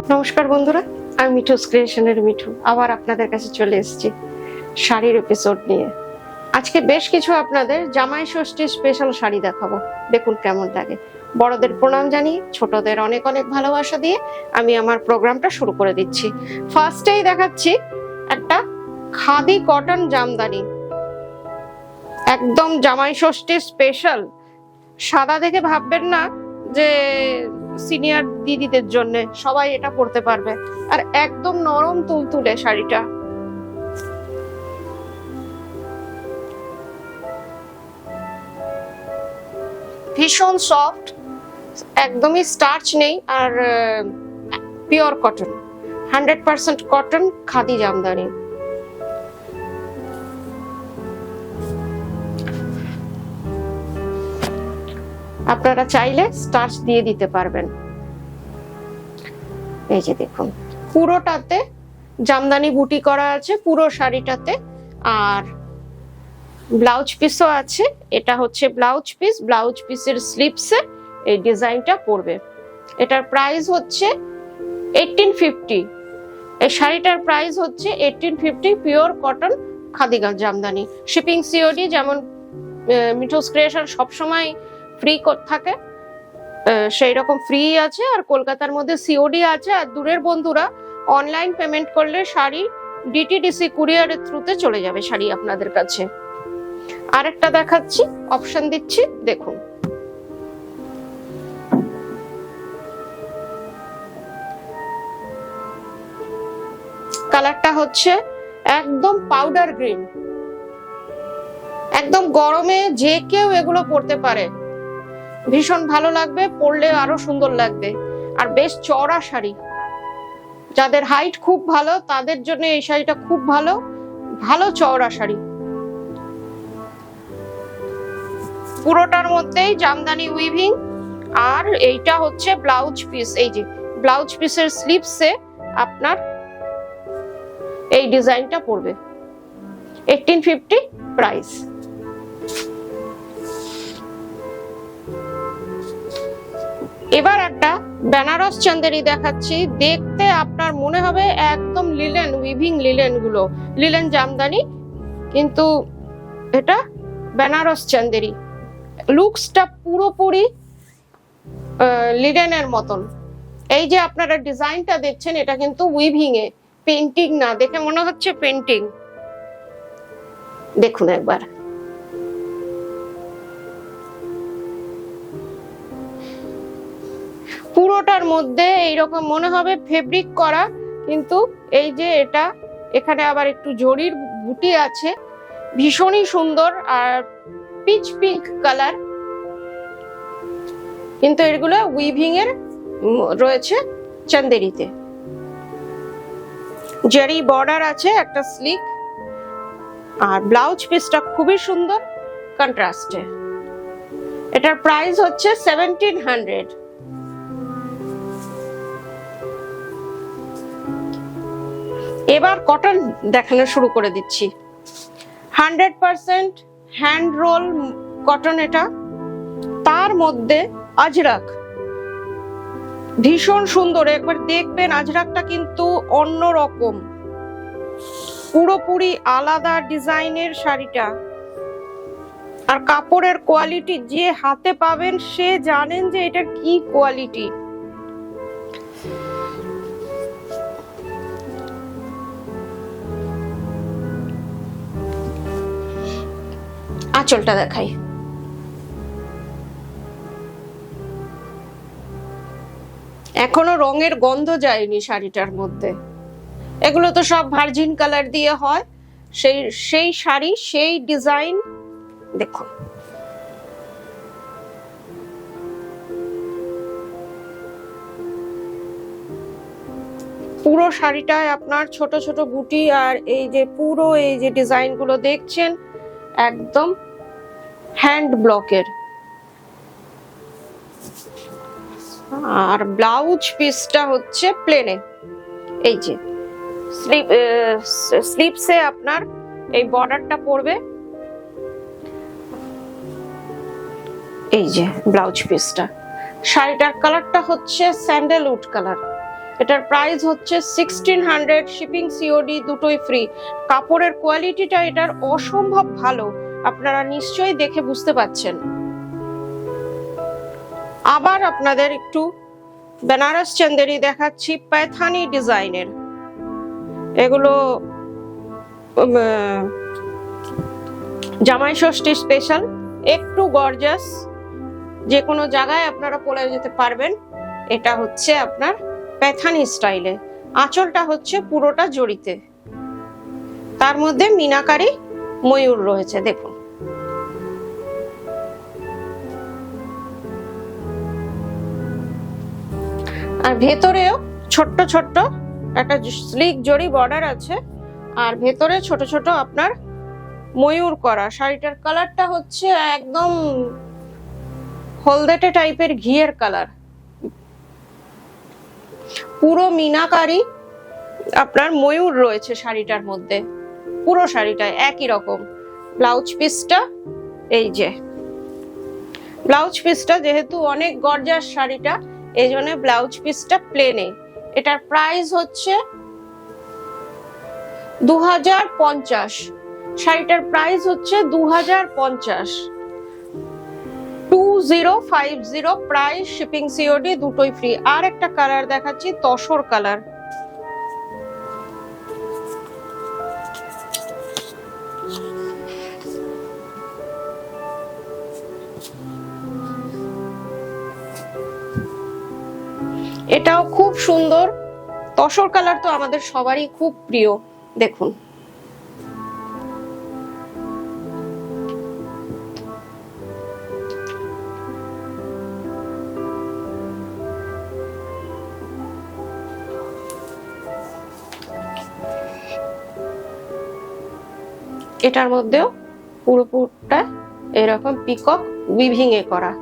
নমস্কার বন্ধুরা, আমি মিঠুস ক্রিয়েশনের মিঠু আবার আপনাদের কাছে চলে এসেছি শাড়ির এপিসোড নিয়ে। আজকে বেশ কিছু আপনাদের জামাই ষষ্ঠী স্পেশাল শাড়ি দেখাবো। দেখুন কেমন লাগে। বড়দের প্রণাম জানিয়ে ছোটদের অনেক অনেক ভালোবাসা দিয়ে আমি আমার প্রোগ্রামটা শুরু করে দিচ্ছি। ফার্স্টেই দেখাচ্ছি একটা খাদি কটন জামদানি, একদম জামাই ষষ্ঠী স্পেশাল। সাদা দেখে ভাববেন না যে সিনিয়র দিদিদের জন্য, সবাই এটা পরতে পারবে। আর একদম নরম তুলতুলে শাড়িটা, ভীষণ সফট, একদমই স্টার্চ নেই, আর pure cotton, 100% cotton khadi Jamdani. আপনারা চাইলে স্টার্চ দিয়ে দিতে পারবেন। এই যে দেখুন, পুরোটাতে জামদানি বুটি করা আছে পুরো শাড়িটাতে, আর ব্লাউজ পিসও আছে। এটা হচ্ছে ব্লাউজ পিস, ব্লাউজ পিসের স্লিপসে এই ডিজাইনটা পড়বে। এটার প্রাইস হচ্ছে 1850। এই শাড়িটার প্রাইস হচ্ছে 1850, pure cotton khadi Jamdani. Shipping COD যেমন মিঠুস ক্রিয়েশন সবসময় ফ্রি থাকে, সেই রকম ফ্রি আছে। আর কলকাতার মধ্যে সিওডি আছে। আর দূরের বন্ধুরা অনলাইন পেমেন্ট করলে শাড়ি ডিটিডিসি কুরিয়ারের থ্রুতে চলে যাবে শাড়ি আপনাদের কাছে। আরেকটা দেখাচ্ছি, অপশন দিচ্ছি, দেখুন। কালারটা হচ্ছে একদম পাউডার গ্রিন, একদম গরমে যে কেউ এগুলো পরতে পারে, ভীষণ ভালো লাগবে, পরলে আরো সুন্দর লাগবে। আর বেশ চওড়া শাড়ি, যাদের হাইট খুব ভালো তাদের জন্য এই শাড়িটা খুব ভালো, ভালো চওড়া শাড়ি। পুরোটার মধ্যেই জামদানি উইভিং, আর এইটা হচ্ছে ব্লাউজ পিস। এই যে ব্লাউজ পিসের স্লিপসে আপনার এই ডিজাইনটা পড়বে। 1850 প্রাইস। এবার একটা বেনারস চান্দেরি দেখাচ্ছি। দেখতে আপনার মনে হবে একদম লিলেন, উইভিং লিলেন গুলো, লিলেন জামদানি, কিন্তু এটা বেনারস চান্দেরি। লুকসটা পুরোপুরি লিলেনের মতন। এই যে আপনারা ডিজাইনটা দেখছেন, এটা কিন্তু উইভিং এ, পেন্টিং না। দেখে মনে হচ্ছে পেন্টিং। দেখুন একবার, পুরোটার মধ্যে এইরকম মনে হবে ফেব্রিক করা, কিন্তু এই যে এটা এখানে আবার একটু জরির বুটি আছে, ভীষণই সুন্দর। আর পিচ পিঙ্ক কালার, কিন্তু এগুলো উইভিং এর রয়েছে চান্দেরিতে। জারি বর্ডার আছে, একটা স্লিক, আর ব্লাউজ পিসটা খুবই সুন্দর কন্ট্রাস্টে। এটার প্রাইস হচ্ছে 1700। এবার কটন দেখানো শুরু করে দিচ্ছি। 100% হ্যান্ড রোল কটন এটা, তার মধ্যে আজরাক, ভীষণ সুন্দর। একবার দেখবেন আজরাকটা কিন্তু অন্য রকম, পুরোপুরি আলাদা ডিজাইনের শাড়িটা। আর কাপড়ের কোয়ালিটি যে হাতে পাবেন সে জানেন যে এটার কি কোয়ালিটি। আঁচলটা দেখাই। এখনো রঙের গন্ধ যায়নি শাড়িটার মধ্যে। এগুলো তো সব ভার্জিন কালার দিয়ে হয়, সেই শাড়ি, সেই ডিজাইন। দেখুন, পুরো শাড়িটায় আপনার ছোট ছোট বুটি, আর এই যে পুরো এই যে ডিজাইন গুলো দেখছেন একদম হ্যান্ড ব্লকের। আর ব্লাউজ পিসটা হচ্ছে প্লেনে। এই যে স্লিপসে আপনার এই বর্ডারটা পড়বে। এই যে ব্লাউজ পিসটা, শাড়িটার কালারটা হচ্ছে স্যান্ডেলউড কালার, এটার প্রাইস হচ্ছে 1600, শিপিং সিওডি দুটোই ফ্রি। কাপড়ের কোয়ালিটিটা এটার অসম্ভব ভালো, আপনারা নিশ্চয়ই দেখে বুঝতে পাচ্ছেন। আবার আপনাদের একটু বেনারস চন্দেরি দেখাচ্ছি পায়থানি ডিজাইনের। এগুলো জামাই ষষ্ঠী স্পেশাল, একটু গর্জাস, যে কোনো জায়গায় আপনারা পরে যেতে পারবেন। এটা হচ্ছে আপনার প্যাথানি স্টাইলে, আঁচলটা হচ্ছে পুরোটা জড়িতে, তার মধ্যে মিনাকারি ময়ূর রয়েছে দেখুন। আর ভেতরেও ছোট্ট ছোট্ট একটা স্লিক জড়ি বর্ডার আছে, আর ভেতরে ছোট ছোট আপনার ময়ূর করা। শাড়িটার কালারটা হচ্ছে একদম হলদেটে টাইপের ঘিয়ের কালার, পুরো মিনাকারি আপনার ময়ূর রয়েছে শাড়িটার মধ্যে, পুরো শাড়িটা একই রকম। ব্লাউজ পিসটা এই যে, ব্লাউজ পিসটা যেহেতু অনেক গর্জাস শাড়িটা, এই জন্য ব্লাউজ পিসটা প্লেনে। এটার প্রাইস হচ্ছে 2050, শাড়িটার প্রাইস হচ্ছে 2050, 2050 প্রাইস, শিপিং সিওডি দুটোই ফ্রি। আর একটা কালার দেখাচ্ছি, তসর কালার। এটাও খুব সুন্দর, তসর কালার তো আমাদের সবারই খুব প্রিয়। দেখুন এটার মধ্যেও পুরোপুরটা এরকম পিকক উইভিং এ করা,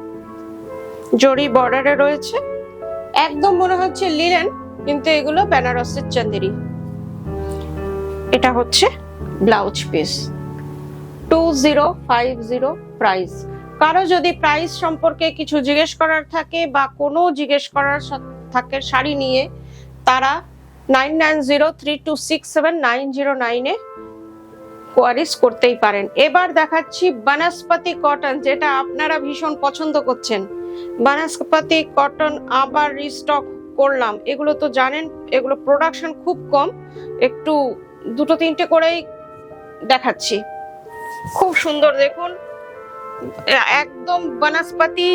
জরি বর্ডারে রয়েছে, একদম মনে হচ্ছে লিলেন, কিন্তু এগুলো বেনারসের চান্দেরি। এটা হচ্ছে ব্লাউজ পিস, 2050 প্রাইস। কারো যদি প্রাইস সম্পর্কে কিছু জিজ্ঞেস করার থাকে বা কোনো জিজ্ঞেস করার থাকে শাড়ি নিয়ে, তারা 9903267909 এ কোয়ারিজ করতেই পারেন। এবার দেখাচ্ছি বনস্পতি কটন, যেটা আপনারা ভীষণ পছন্দ করছেন। বনস্পতি কটন আবার রিস্টক করলাম। এগুলো তো জানেন, এগুলো প্রোডাকশন খুব কম, একটু দুটো তিনটে করেই দেখাচ্ছি। খুব সুন্দর দেখুন, একদম বনস্পতি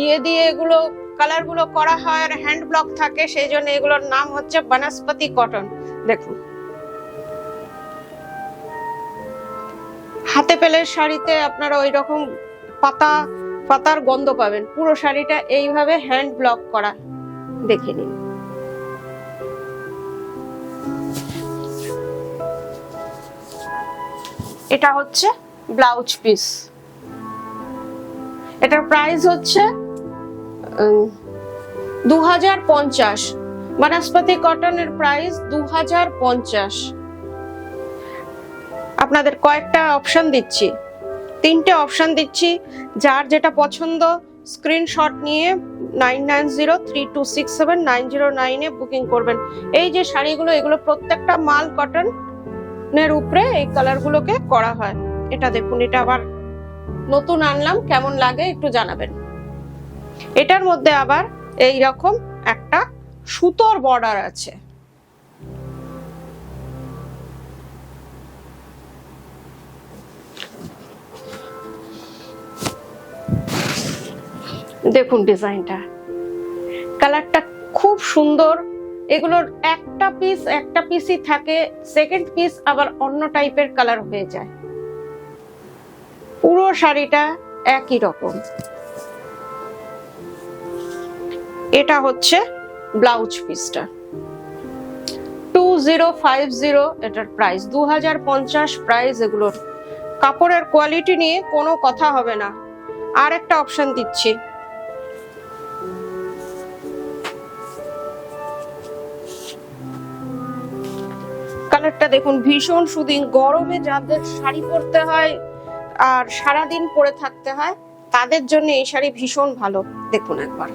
ইয়ে দিয়ে এগুলো কালার গুলো করা হয়, আর হ্যান্ড ব্লক থাকে, সেই জন্য এগুলোর নাম হচ্ছে বনস্পতি কটন। দেখুন হাতে পেলের শাড়িতে আপনারা ওই রকম পাতার গন্ধ পাবেন, পুরো শাড়িটা এইভাবে হ্যান্ড ব্লক করা, দেখে নিন। এটা হচ্ছে ব্লাউজ পিস, এটার প্রাইস হচ্ছে 2050, বনস্পতি কটনের প্রাইস 2050। আপনাদের কয়েকটা অপশন দিচ্ছি, তিনটে অপশন দিচ্ছি, যার যেটা পছন্দ স্ক্রিনশট নিয়ে 9903267909 এ বুকিং করবেন। এই যে শাড়িগুলো, এগুলো প্রত্যেকটা মাল কটনের উপরে এই কালারগুলোকে করা হয়। এটা দেখুন, এটা আবার নতুন আনলাম, কেমন লাগে একটু জানাবেন। এটার মধ্যে আবার এই রকম একটা সুতোর বর্ডার আছে, দেখুন ডিজাইনটা, কালারটা খুব সুন্দর। এগুলোর একটা পিসই থাকে, সেকেন্ড পিস আবার অন্য টাইপের কালার হয়ে যায়। পুরো শাড়িটা একই রকম। এটা হচ্ছে ব্লাউজ পিসটা, 2050 এটার প্রাইস, 2050 প্রাইস। এগুলোর কাপড়ের কোয়ালিটি নিয়ে কোনো কথা হবে না। আর একটা অপশন দিচ্ছি, কালারটা দেখুন, ভীষণ সুদিং। গরমে যাদের শাড়ি পরতে হয় আর সারাদিন পরে থাকতে হয়, তাদের জন্য এই শাড়ি ভীষণ ভালো। দেখুন একবার,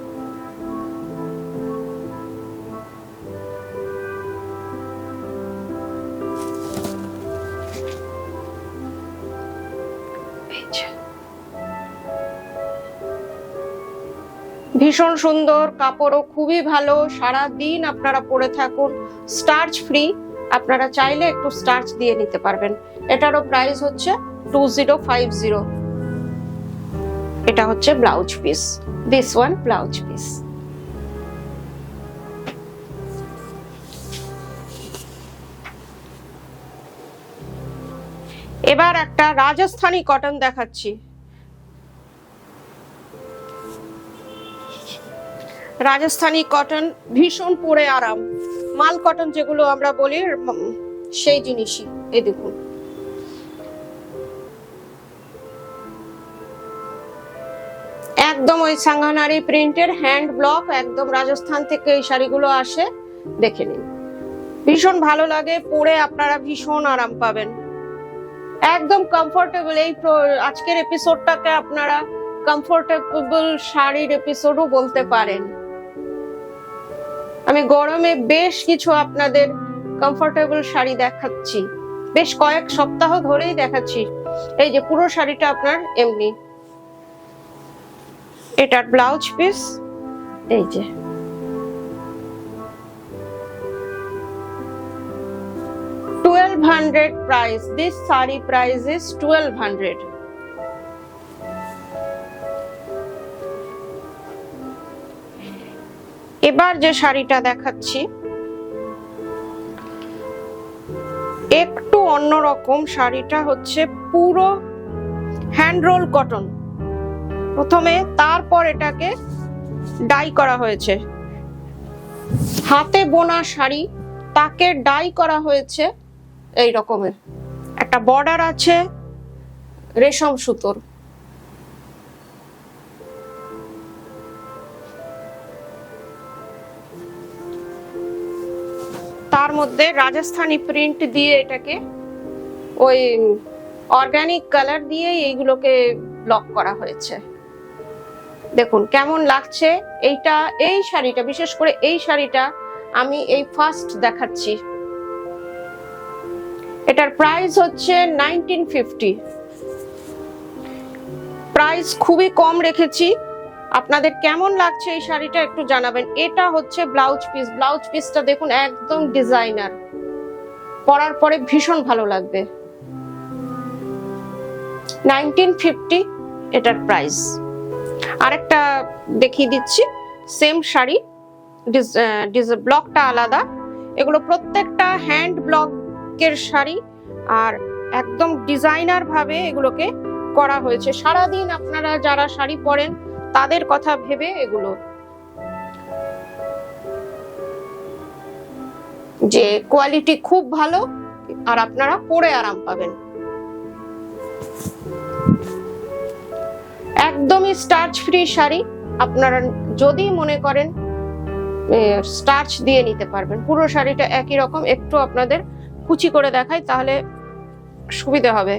ভীষণ সুন্দর, কাপড়ও খুবই ভালো, সারা দিন আপনারা পরে থাকুন, স্টার্চ ফ্রি। আপনারা চাইলে একটু স্টার্চ দিয়ে নিতে পারবেন। এটারও প্রাইস হচ্ছে 2050। এটা হচ্ছে blouse piece, this one blouse piece. এবার একটা রাজস্থানী কটন দেখাচ্ছি। রাজস্থানী কটন ভীষণ পরে আরাম, মাল কটন যেগুলো আমরা বলি সেই জিনিসই। এই দেখুন, একদম ওই সাঙ্গানারি প্রিন্টের হ্যান্ড ব্লক, একদম রাজস্থান থেকে এই শাড়িগুলো আসে। দেখে নিন, ভীষণ ভালো লাগে পরে, আপনারা ভীষণ আরাম পাবেন, একদম কমফোর্টেবল। এই আজকের এপিসোডটাকে আপনারা কমফোর্টেবল শাড়ির এপিসোডও বলতে পারেন। আমি গরমে বেশ কিছু আপনাদের কমফোর্টেবল শাড়ি দেখাচ্ছি, বেশ কয়েক সপ্তাহ ধরেই দেখাচ্ছি। এই যে পুরো শাড়িটা আপনার এমনি, এটার ব্লাউজ পিস এই যে, $1200 price. This saree price is 1200. এবার যে শাড়িটা দেখাচ্ছি একটু অন্যরকম। শাড়িটা হচ্ছে পুরো হ্যান্ড রোল কটন প্রথমে, তারপর এটাকে ডাই করা হয়েছে। হাতে বোনা শাড়ি, তাকে ডাই করা হয়েছে এই রকমের। একটা বর্ডার আছে রেশম সুতোর, তার মধ্যে রাজস্থানী প্রিন্ট দিয়ে এটাকে ওই অর্গানিক কালার দিয়ে এইগুলোকে ব্লক করা হয়েছে। দেখুন কেমন লাগছে এইটা। এই শাড়িটা, বিশেষ করে এই শাড়িটা আমি এই ফার্স্ট দেখাচ্ছি। এটার প্রাইস হচ্ছে 1950। প্রাইস খুবই কম রেখেছি। আপনাদের কেমন লাগছে এই শাড়িটা একটু জানাবেন। এটা হচ্ছে ব্লাউজ পিস, ব্লাউজ পিসটা দেখুন একদম ডিজাইনার, পরার পরে ভীষণ ভালো লাগবে। 1950 এটার প্রাইস। আরেকটা দেখিয়ে দিচ্ছি, সেম শাড়ি, ব্লকটা আলাদা। এগুলো প্রত্যেকটা হ্যান্ড ব্লকের শাড়ি, আর একদম ডিজাইনার ভাবে এগুলোকে করা হয়েছে। সারাদিন আপনারা যারা শাড়ি পরেন তাদের কথা ভেবে এগুলো, যে কোয়ালিটি খুব ভালো আর আপনারা পরে আরাম পাবেন। একদমই স্টার্চ ফ্রি শাড়ি, আপনারা যদি মনে করেন স্টার্চ দিয়ে নিতে পারবেন। পুরো শাড়িটা একই রকম, একটু আপনাদের কুচি করে দেখাই তাহলে সুবিধা হবে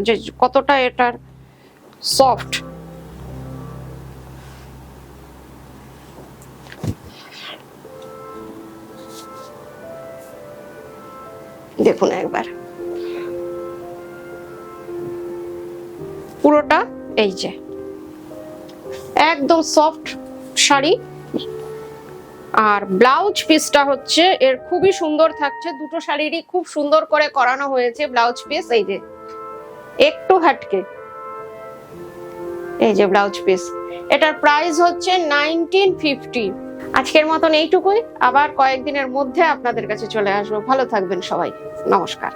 যে কতটা এটার সফট। দেখুন একবার পুরোটা এই যে একদম সফট শাড়ি। আর ব্লাউজ পিসটা হচ্ছে এর খুবই সুন্দর থাকছে, দুটো শাড়িরই খুব সুন্দর করে করানো হয়েছে ব্লাউজ পিস। এই যে একটু হাটকে এই যে ব্লাউজ পিস, এটার প্রাইস হচ্ছে 1950। আজকের মতন এইটুকুই, আবার কয়েকদিনের মধ্যে আপনাদের কাছে চলে আসবো। ভালো থাকবেন সবাই, নমস্কার।